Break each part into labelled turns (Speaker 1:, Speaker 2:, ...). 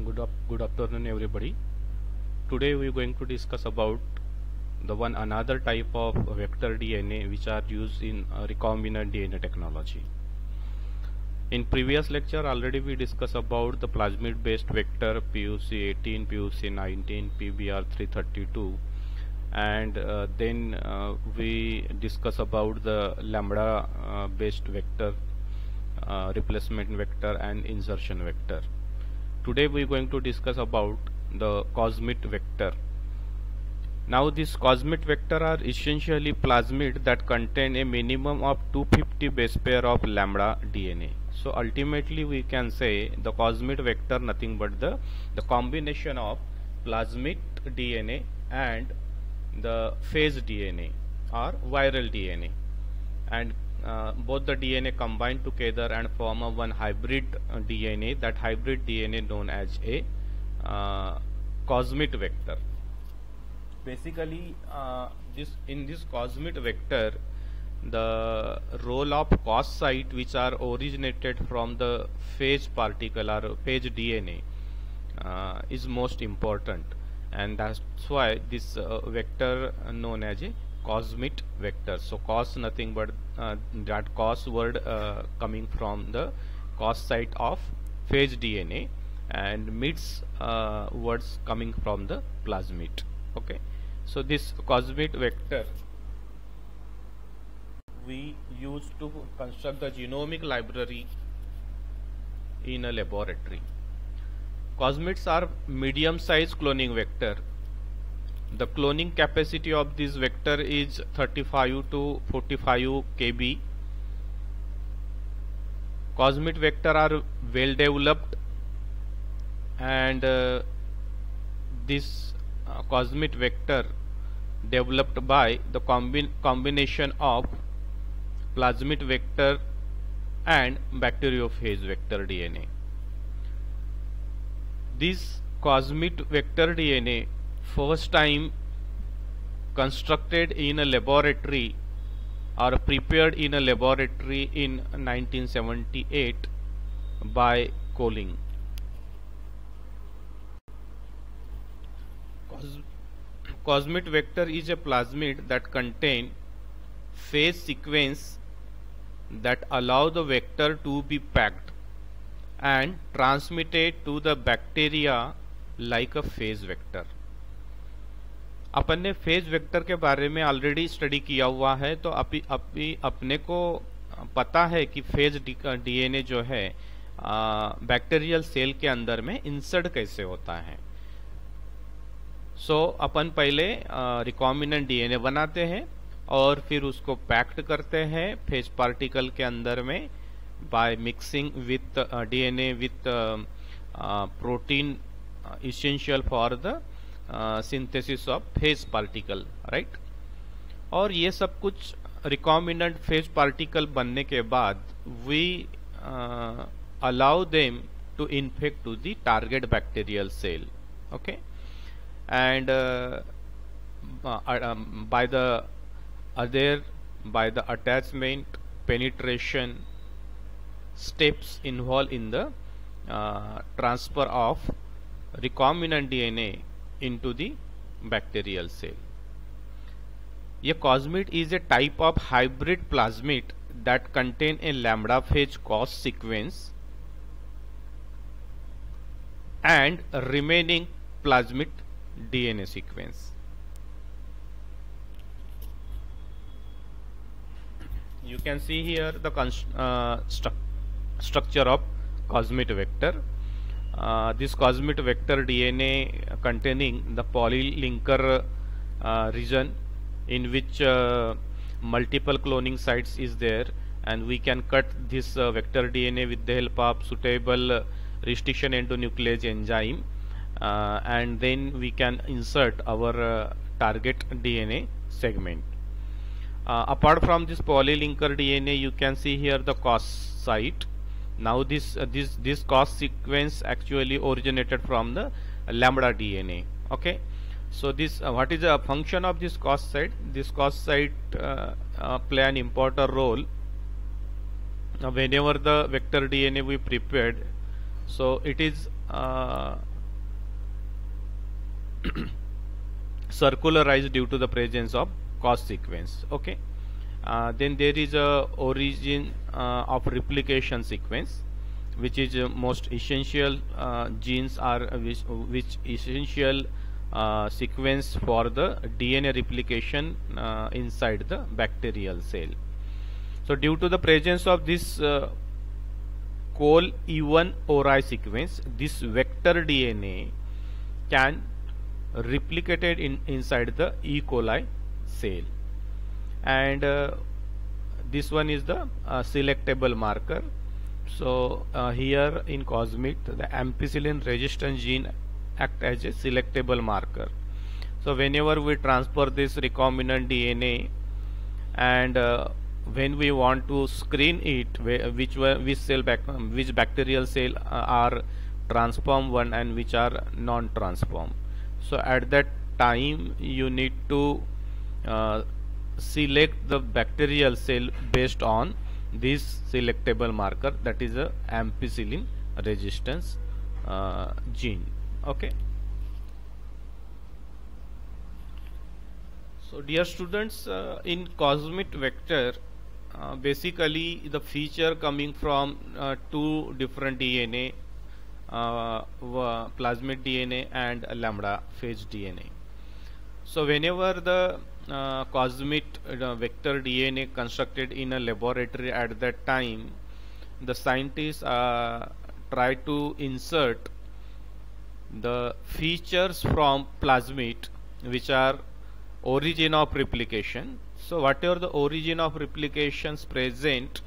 Speaker 1: Good afternoon, everybody. Today we are going to discuss about another type of vector DNA which are used in recombinant DNA technology. In previous lecture already we discussed about the plasmid based vector PUC18, PUC19, PBR332, and then we discuss about the lambda based vector, replacement vector and insertion vector. Today we are going to discuss about the cosmid vector. Now this cosmid vector are essentially plasmid that contain a minimum of 250 base pair of lambda DNA. So ultimately we can say the cosmid vector nothing but the combination of plasmid DNA and the phase DNA or viral DNA, and both the DNA combine together and form a one hybrid DNA. That hybrid DNA known as a cosmid vector. Basically in this cosmid vector, the role of cos site which are originated from the phase particle or phase DNA is most important, and that's why this vector known as a cosmid vector. So cos nothing but that cos word coming from the cos site of phase DNA, and mids words coming from the plasmid. Okay, so this cosmid vector we use to construct the genomic library in a laboratory. Cosmids are medium size cloning vector. The cloning capacity of this vector is 35 to 45 kb. Cosmid vector are well developed, and this cosmid vector developed by the combination of plasmid vector and bacteriophage vector DNA. This cosmid vector DNA first time constructed in a laboratory or prepared in a laboratory in 1978 by Colling. Cosmid vector is a plasmid that contain phase sequence that allow the vector to be packed and transmitted to the bacteria like a phase vector. अपन ने phase vector के बारे में already study किया हुआ है, तो अपने को पता है कि फेज डीएनए जो है बैक्टीरियल सेल के अंदर में इंसर्ट कैसे होता है. सो अपन पहले रिकॉम्बिनेंट डीएनए बनाते हैं और फिर उसको पैक्ड करते हैं फेज पार्टिकल के अंदर में by mixing with DNA with protein essential for the synthesis of phase particle, right. और ये सब कुछ रिकॉम्बिनेंट फेज पार्टिकल बनने के बाद we allow them to infect to the target bacterial cell. Okay, and by the attachment, penetration steps involved in the transfer of recombinant DNA into the bacterial cell. A cosmid is a type of hybrid plasmid that contain a lambda phase cos sequence and remaining plasmid DNA sequence. You can see here the structure of cosmid vector. This cosmid vector DNA containing the polylinker region in which multiple cloning sites is there, and we can cut this vector DNA with the help of suitable restriction endonuclease enzyme, and then we can insert our target DNA segment. Apart from this polylinker DNA, you can see here the cos site. Now this cos sequence actually originated from the lambda DNA. Okay, so this what is the function of this cos site? This cos site play an important role whenever the vector DNA we prepared So it is circularized due to the presence of cos sequence. Okay. Then there is a origin of replication sequence, which is most essential genes are which essential sequence for the DNA replication inside the bacterial cell. So due to the presence of this col E1 ori sequence, this vector DNA can replicated inside the E. coli cell, and this one is the selectable marker. So here in cosmid, the ampicillin resistant gene act as a selectable marker. So whenever we transfer this recombinant DNA, and when we want to screen it, which bacterial cell are transform one and which are non-transform. So at that time you need to select the bacterial cell based on this selectable marker, that is a ampicillin resistance gene. Okay. So dear students, in cosmid vector, basically the feature coming from two different DNA, plasmid DNA and lambda phage DNA. So whenever the cosmid vector DNA constructed in a laboratory, at that time the scientists try to insert the features from plasmid which are origin of replication. So whatever the origin of replications present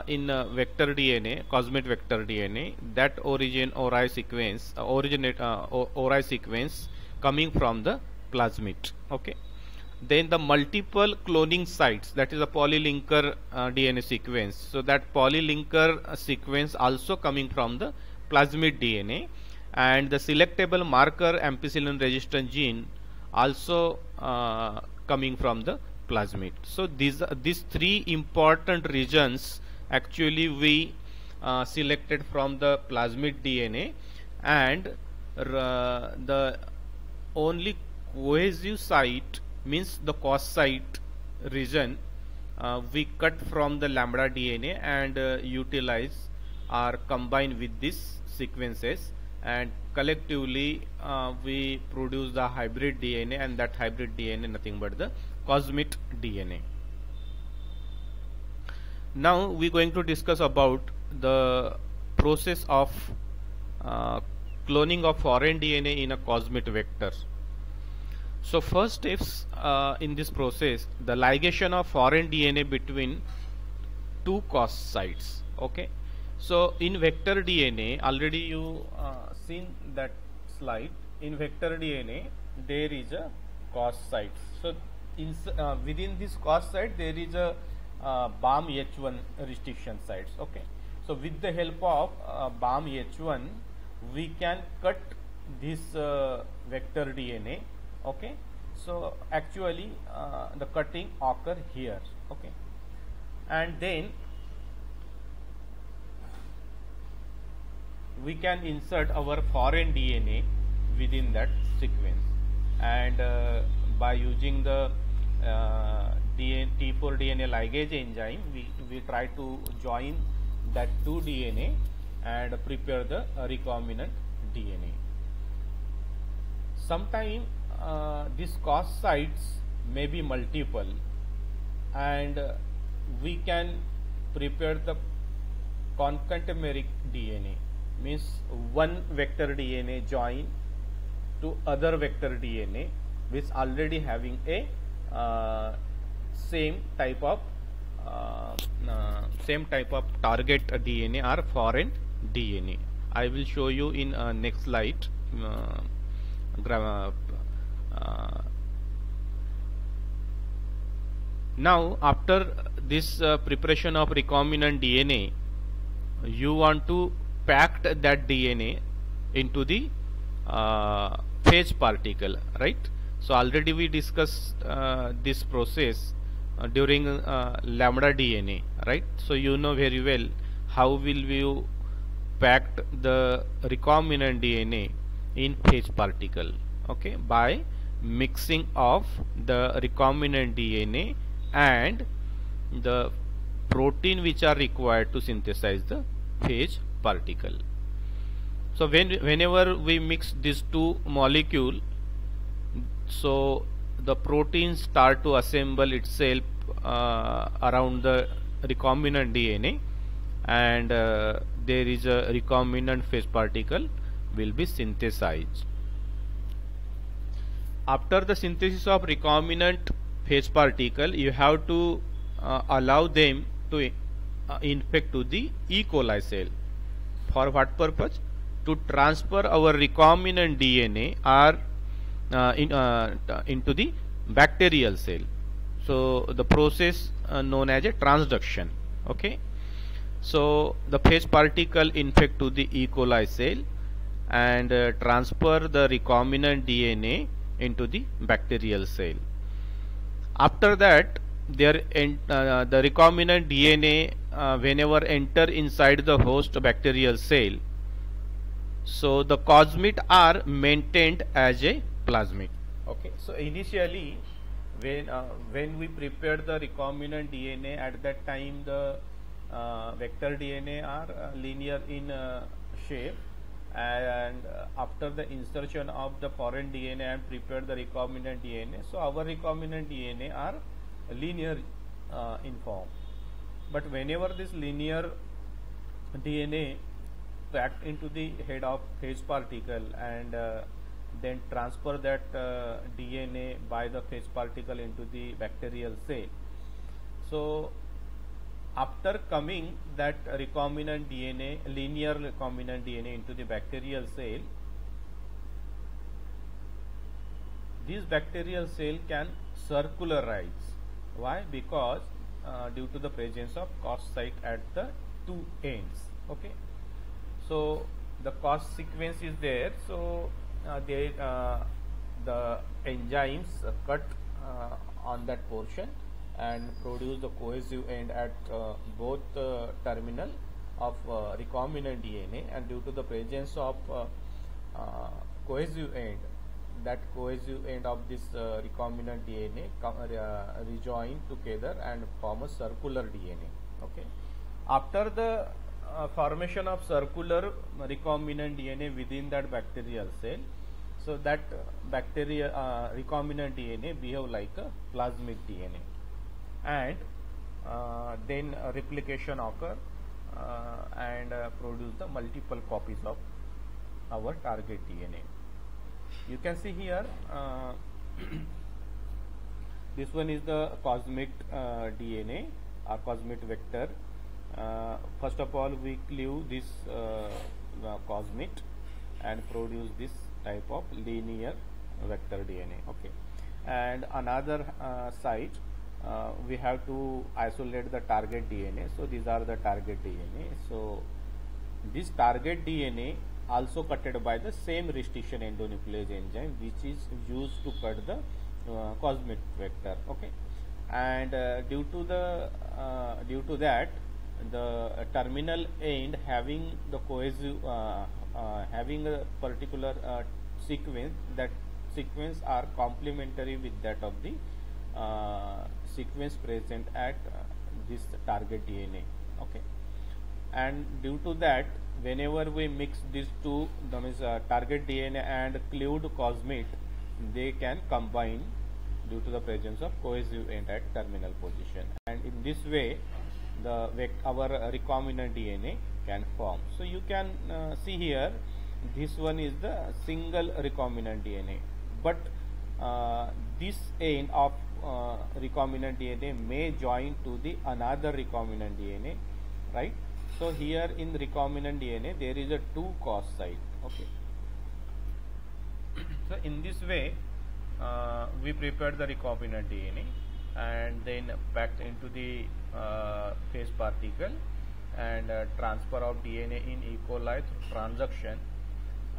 Speaker 1: in vector DNA, cosmid vector DNA, that origin ori sequence ori sequence coming from the plasmid. Okay. Then the multiple cloning sites, that is a polylinker DNA sequence. So that polylinker sequence also coming from the plasmid DNA, and the selectable marker ampicillin resistant gene also coming from the plasmid. So these three important regions actually we selected from the plasmid DNA, and the only cohesive site, means the cos site region, we cut from the lambda DNA and utilize or combine with these sequences, and collectively we produce the hybrid DNA, and that hybrid DNA nothing but the cosmid DNA. Now we are going to discuss about the process of cloning of foreign DNA in a cosmid vector. So first steps in this process, the ligation of foreign DNA between two cos sites. Okay. So in vector DNA, already you seen that slide. In vector DNA there is a cos site. So within this cos site there is a BAM H1 restriction sites. Okay. So with the help of BAM H1 we can cut this vector DNA. Okay. So actually the cutting occur here. Okay. And then we can insert our foreign DNA within that sequence, and by using the T4 DNA ligase enzyme, we try to join that two DNA and prepare the recombinant DNA. Sometimes these cos sites may be multiple, and we can prepare the concatenameric DNA, means one vector DNA join to other vector DNA which already having a same type of target DNA or foreign DNA. I will show you in next slide. Now after this preparation of recombinant DNA, you want to pack that DNA into the phage particle, right? So already we discussed this process during lambda DNA, right? So you know very well how will you packed the recombinant DNA in phase particle, okay, by mixing of the recombinant DNA and the protein which are required to synthesize the phase particle. So whenever we mix these two molecule, so the proteins start to assemble itself around the recombinant DNA, and there is a recombinant phase particle will be synthesized. After the synthesis of recombinant phase particle, you have to allow them to infect to the E. coli cell. For what purpose? To transfer our recombinant DNA or into the bacterial cell. So the process known as a transduction. Okay. So the phase particle infect to the E. coli cell and transfer the recombinant DNA into the bacterial cell. After that, the recombinant DNA whenever enter inside the host bacterial cell, so the cosmid are maintained as a plasmid. Okay, so initially when we prepared the recombinant DNA, at that time the vector DNA are linear in shape, and after the insertion of the foreign DNA and prepared the recombinant DNA, so our recombinant DNA are linear in form. But whenever this linear DNA packed into the head of phase particle and then transfer that DNA by the phase particle into the bacterial cell, so after coming that recombinant DNA, linear recombinant DNA into the bacterial cell, this bacterial cell can circularize. Why? Because due to the presence of cos site at the two ends. Okay, so the cos sequence is there, so the enzymes cut on that portion and produce the cohesive end at both terminal of recombinant DNA, and due to the presence of cohesive end, that cohesive end of this recombinant DNA rejoin together and form a circular DNA. Okay, after the formation of circular recombinant DNA within that bacterial cell, so that recombinant DNA behave like a plasmid DNA, and then replication occur and produce the multiple copies of our target DNA. You can see here this one is the cosmid DNA or cosmid vector. First of all, we cleave this cosmid and produce this type of linear vector DNA. Okay, and another side we have to isolate the target DNA. So these are the target DNA. So this target DNA also cutted by the same restriction endonuclease enzyme which is used to cut the cosmid vector. Okay, and due to that the terminal end having the cohesive having a particular sequence, that sequence are complementary with that of the sequence present at this target DNA. Okay, and due to that, whenever we mix these two, that means target DNA and cleaved cosmid, they can combine due to the presence of cohesive end at terminal position, and in this way our recombinant DNA can form. So you can see here, this one is the single recombinant DNA, but this end of recombinant DNA may join to the another recombinant DNA, right? So here in recombinant DNA there is a two cos site. Okay, so in this way we prepared the recombinant DNA and then packed into the phase particle, and transfer of DNA in E. coli through transduction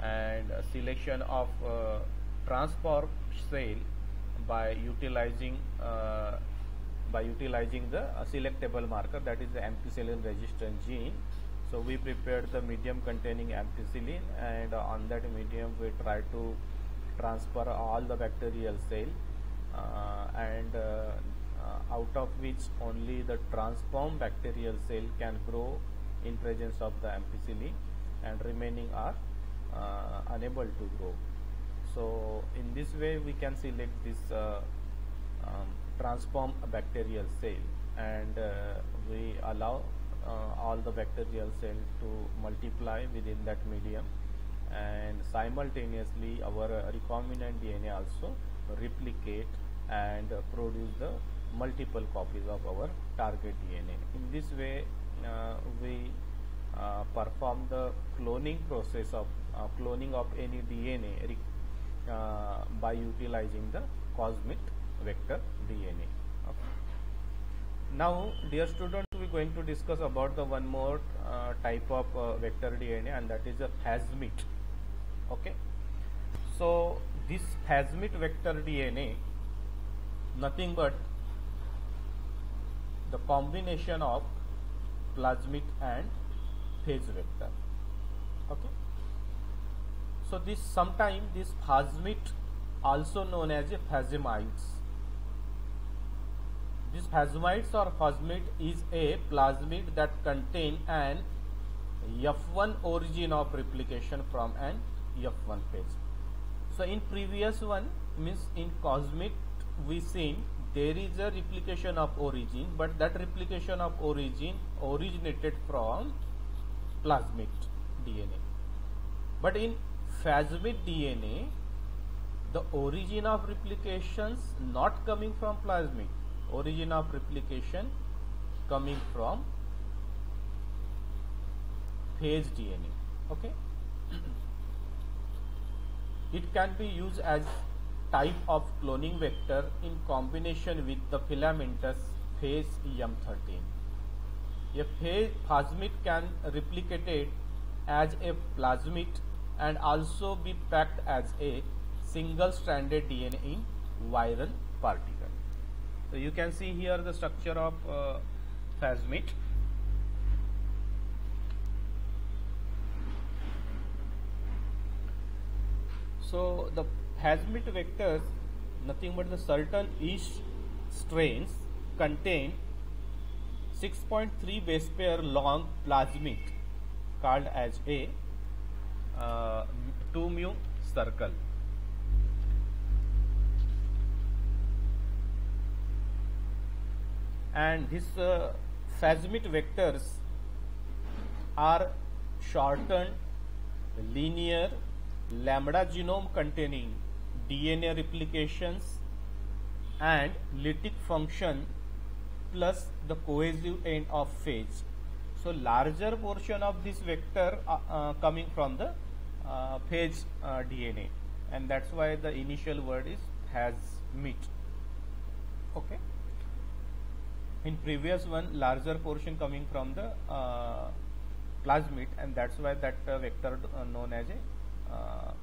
Speaker 1: and selection of transport cell by utilizing the selectable marker, that is the ampicillin resistant gene. So we prepared the medium containing ampicillin, and on that medium we try to transfer all the bacterial cell, out of which only the transformed bacterial cell can grow in presence of the ampicillin, and remaining are unable to grow. So in this way we can select this transformed bacterial cell, and we allow all the bacterial cells to multiply within that medium, and simultaneously our recombinant DNA also replicate and produce the multiple copies of our target DNA. In this way we perform the cloning process of cloning of any DNA by utilizing the cosmid vector DNA. Okay. Now dear students, we are going to discuss about the one more type of vector DNA, and that is a phasmid. Okay. So this phasmid vector DNA nothing but the combination of plasmid and phase vector. Okay. So this sometime this phasmid also known as a phasmids. This phasmids or phasmid is a plasmid that contain an F1 origin of replication from an F1 phase. So in previous one, means in cosmid we seen there is a replication of origin, but that replication of origin originated from plasmid DNA. But in phasmid DNA, the origin of replications not coming from plasmid, origin of replication coming from phase DNA. Okay. It can be used as type of cloning vector in combination with the filamentous phase M13. A phasmid can replicated as a plasmid and also be packed as a single stranded DNA in viral particle. So you can see here the structure of phasmid. So the phasmid vectors, nothing but the certain yeast strains contain 6.3 base pair long plasmid called as a 2 circle. And these phasmid vectors are shortened linear lambda genome containing DNA replications and lytic function plus the cohesive end of phase. So larger portion of this vector coming from the phase DNA, and that's why the initial word is phasmid. Okay. In previous one, larger portion coming from the plasmid, and that's why that vector known as a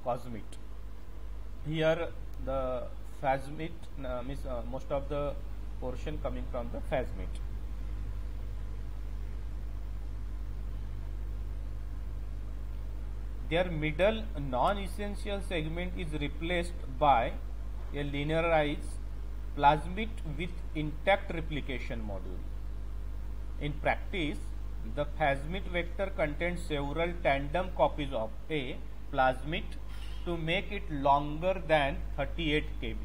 Speaker 1: cosmid. Here the phasmid means most of the portion coming from the phasmid. Their middle non-essential segment is replaced by a linearized plasmid with intact replication module. In practice, the phasmid vector contains several tandem copies of a plasmid to make it longer than 38 kb.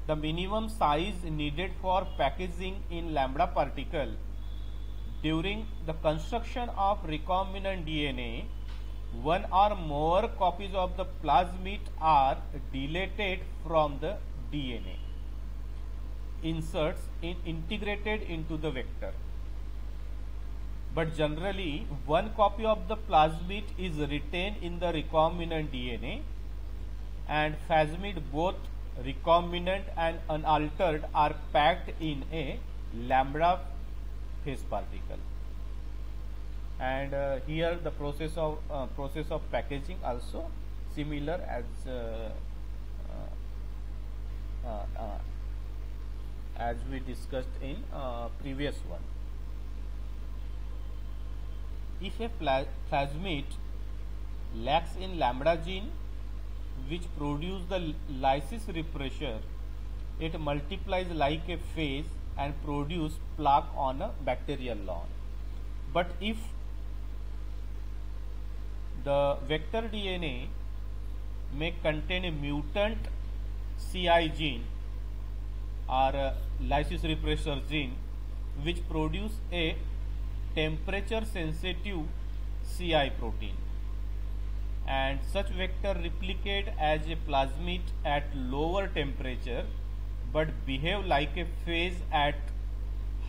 Speaker 1: The minimum size needed for packaging in lambda particle during the construction of recombinant DNA, one or more copies of the plasmid are deleted from the DNA inserts integrated into the vector. But generally, one copy of the plasmid is retained in the recombinant DNA, and phasmid, both recombinant and unaltered, are packed in a lambda phase particle. And here the process of packaging also similar as we discussed in previous one. if a phasmid lacks in lambda gene which produce the lysis repressor, it multiplies like a phase and produce plaque on a bacterial lawn. But if the vector DNA may contain a mutant CI gene or a lysis repressor gene which produce a temperature sensitive CI protein, and such vector replicate as a plasmid at lower temperature but behave like a phase at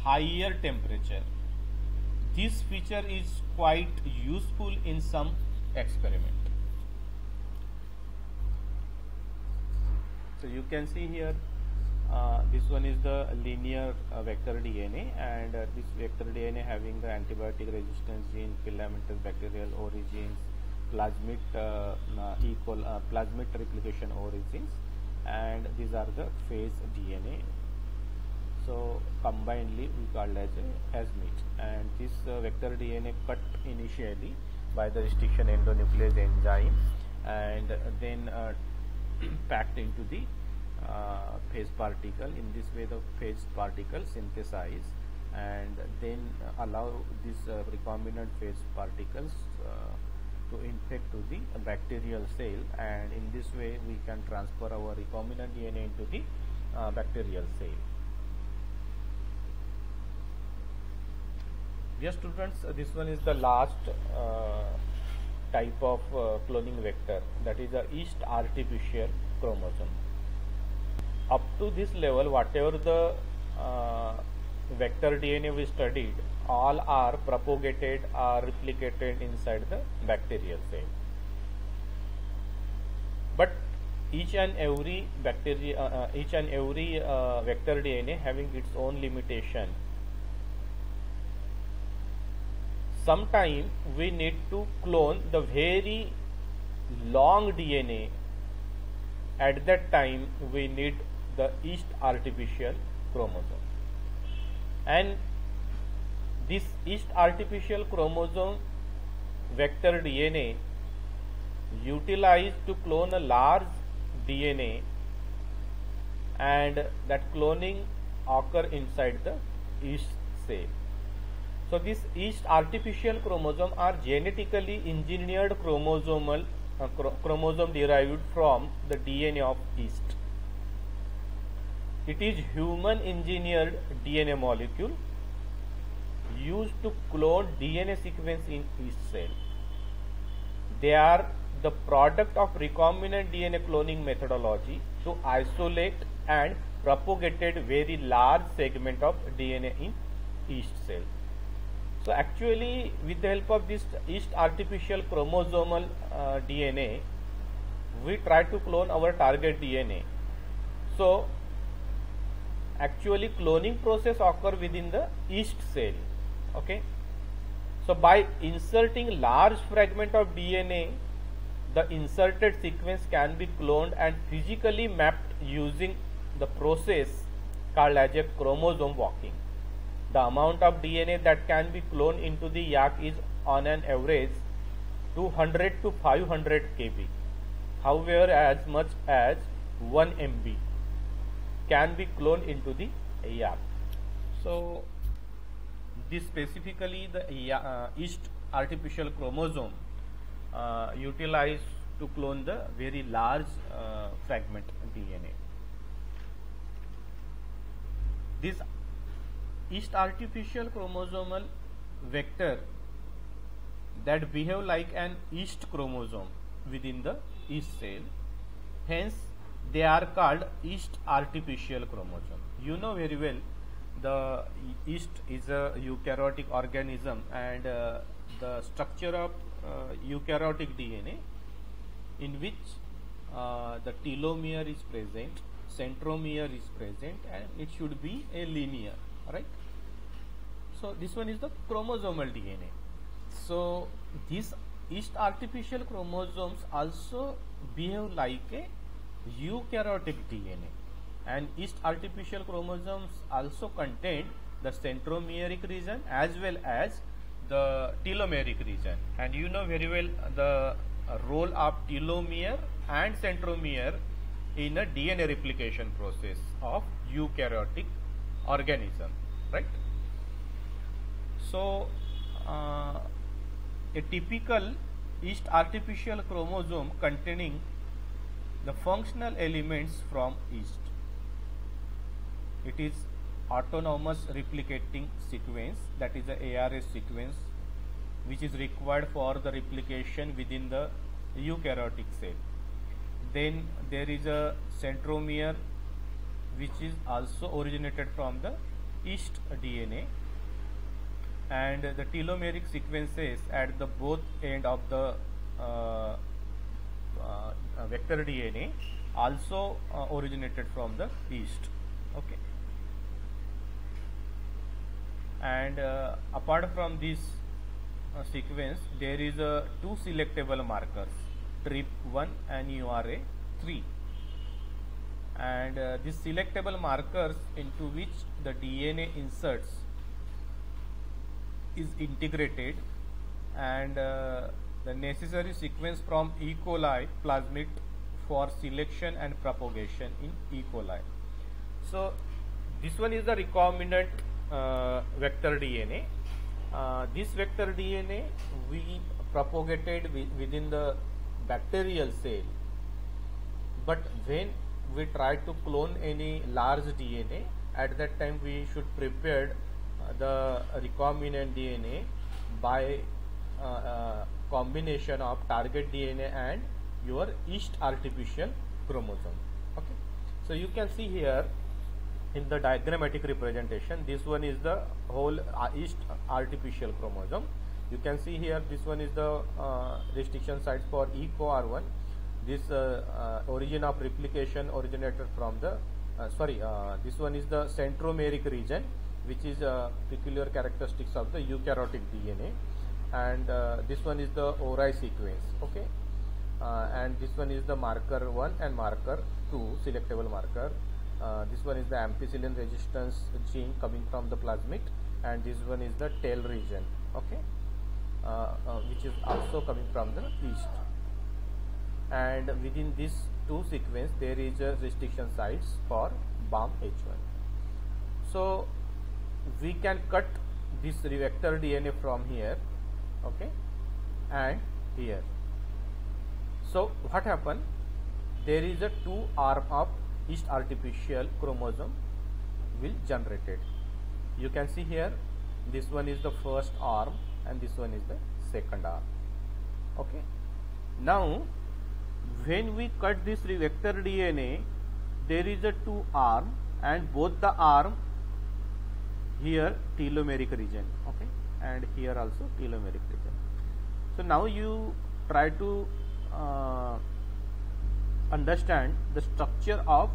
Speaker 1: higher temperature. This feature is quite useful in some experiment. So you can see here this one is the linear vector DNA, and this vector DNA having the antibiotic resistance gene, filamentous bacterial origins, plasmid plasmid replication origins, and these are the phase DNA. So combinedly we called as a phasmid, and this vector DNA cut initially by the restriction endonuclease enzyme and then packed into the phase particle. In this way the phase particle synthesize and then allow these recombinant phase particles to infect to the bacterial cell, and in this way we can transfer our recombinant DNA into the bacterial cell. Dear students, this one is the last type of cloning vector, that is the yeast artificial chromosome. Up to this level, whatever the vector DNA we studied, all are propagated or replicated inside the bacterial cell. But each and every vector DNA having its own limitation. Sometime we need to clone the very long DNA. At that time we need the yeast artificial chromosome, and this yeast artificial chromosome vector DNA utilized to clone a large DNA, and that cloning occur inside the yeast cell. So this yeast artificial chromosome are genetically engineered chromosome derived from the DNA of yeast. It is human engineered DNA molecule used to clone DNA sequence in yeast cell. They are the product of recombinant DNA cloning methodology to isolate and propagated very large segment of DNA in yeast cell. So actually, with the help of this yeast artificial chromosomal DNA, we try to clone our target DNA. So actually cloning process occur within the yeast cell. Okay. So by inserting large fragment of DNA, the inserted sequence can be cloned and physically mapped using the process called as a chromosome walking. The amount of DNA that can be cloned into the YAC is on an average 200 to 500 kb. However, as much as 1 MB can be cloned into the YAC. So this specifically the yeast artificial chromosome utilized to clone the very large fragment DNA. This yeast artificial chromosomal vector that behave like an yeast chromosome within the yeast cell, hence they are called yeast artificial chromosome. You know very well the yeast is a eukaryotic organism, and the structure of eukaryotic DNA in which the telomere is present, centromere is present, and it should be a linear, right? So this one is the chromosomal DNA. So these yeast artificial chromosomes also behave like a eukaryotic DNA, and yeast artificial chromosomes also contain the centromeric region as well as the telomeric region, and you know very well the role of telomere and centromere in a DNA replication process of eukaryotic organism, right? So a typical yeast artificial chromosome containing the functional elements from yeast. It is autonomous replicating sequence, that is the ARS sequence, which is required for the replication within the eukaryotic cell. Then there is a centromere, which is also originated from the yeast DNA, and the telomeric sequences at the both end of the vector DNA also originated from the yeast. Okay. And apart from this sequence, there is two selectable markers, TRIP1 and URA3, and these selectable markers into which the DNA inserts is integrated, and the necessary sequence from E. coli plasmid for selection and propagation in E. coli. So this one is the recombinant vector DNA. This vector DNA we propagated within the bacterial cell, but when we try to clone any large DNA, at that time we should prepare the recombinant DNA by combination of target DNA and your yeast artificial chromosome. Okay, so you can see here in the diagrammatic representation, this one is the whole yeast artificial chromosome. You can see here this one is the restriction sites for ECOR1. This origin of replication originated from the this one is the centromeric region, which is peculiar characteristics of the eukaryotic DNA, and this one is the ORI sequence. Okay, and this one is the marker 1 and marker 2 selectable marker. This one is the ampicillin resistance gene coming from the plasmid, and this one is the tail region. Okay, which is also coming from the yeast, and within this two sequence there is a restriction sites for BAM-H1. So we can cut this vector DNA from here, okay, and here. So what happened? There is a two arm of yeast artificial chromosome will generated. You can see here, this one is the first arm and this one is the second arm. Okay. Now when we cut this vector DNA, there is a two arm, and both the arm here telomeric region, okay, and here also telomeric region. So now you try to understand the structure of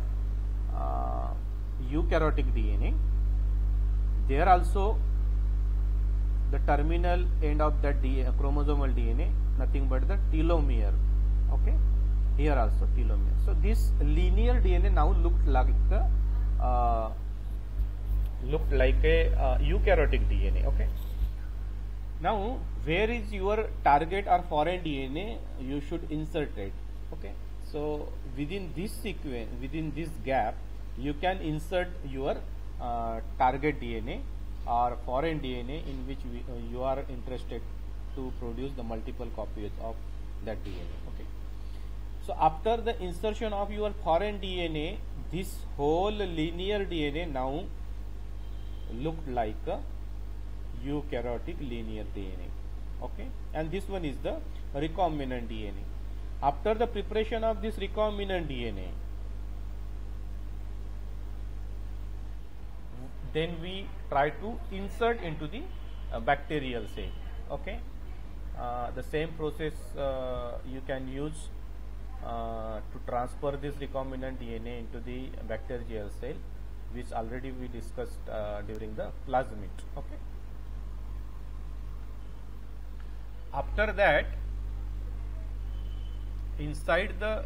Speaker 1: eukaryotic DNA. There also the terminal end of that chromosomal DNA, nothing but the telomere. Okay, here also telomere. So this linear DNA now looked like a eukaryotic DNA. Okay. Now where is your target or foreign DNA? You should insert it. Okay. So within this sequence, within this gap, you can insert your target DNA or foreign DNA in which you are interested to produce the multiple copies of that DNA. Okay. So after the insertion of your foreign DNA, this whole linear DNA now looked like a eukaryotic linear DNA. Okay, and this one is the recombinant DNA. After the preparation of this recombinant DNA, then we try to insert into the bacterial cell. Okay, the same process you can use to transfer this recombinant DNA into the bacterial cell, which already we discussed during the plasmid. Okay. After that, inside the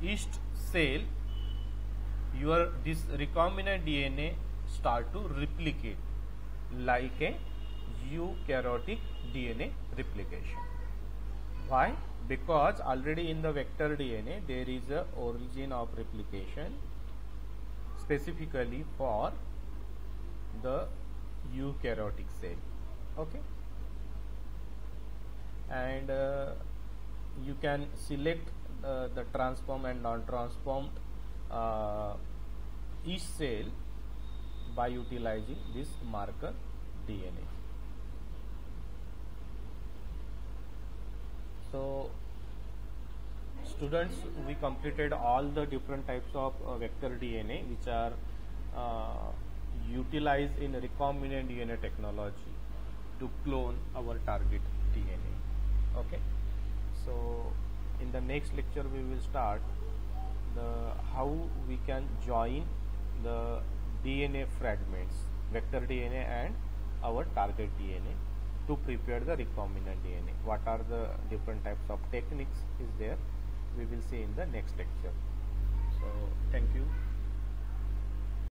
Speaker 1: yeast cell, this recombinant DNA start to replicate like a eukaryotic DNA replication. Why? Because already in the vector DNA there is a origin of replication specifically for the eukaryotic cell. Okay, and you can select the transformed and non-transformed each cell by utilizing this marker DNA. So students, we completed all the different types of vector DNA which are utilized in recombinant DNA technology to clone our target DNA. Okay, so in the next lecture we will start how we can join the DNA fragments, vector DNA and our target DNA to prepare the recombinant DNA. What are the different types of techniques is there, we will see in the next lecture. So thank you.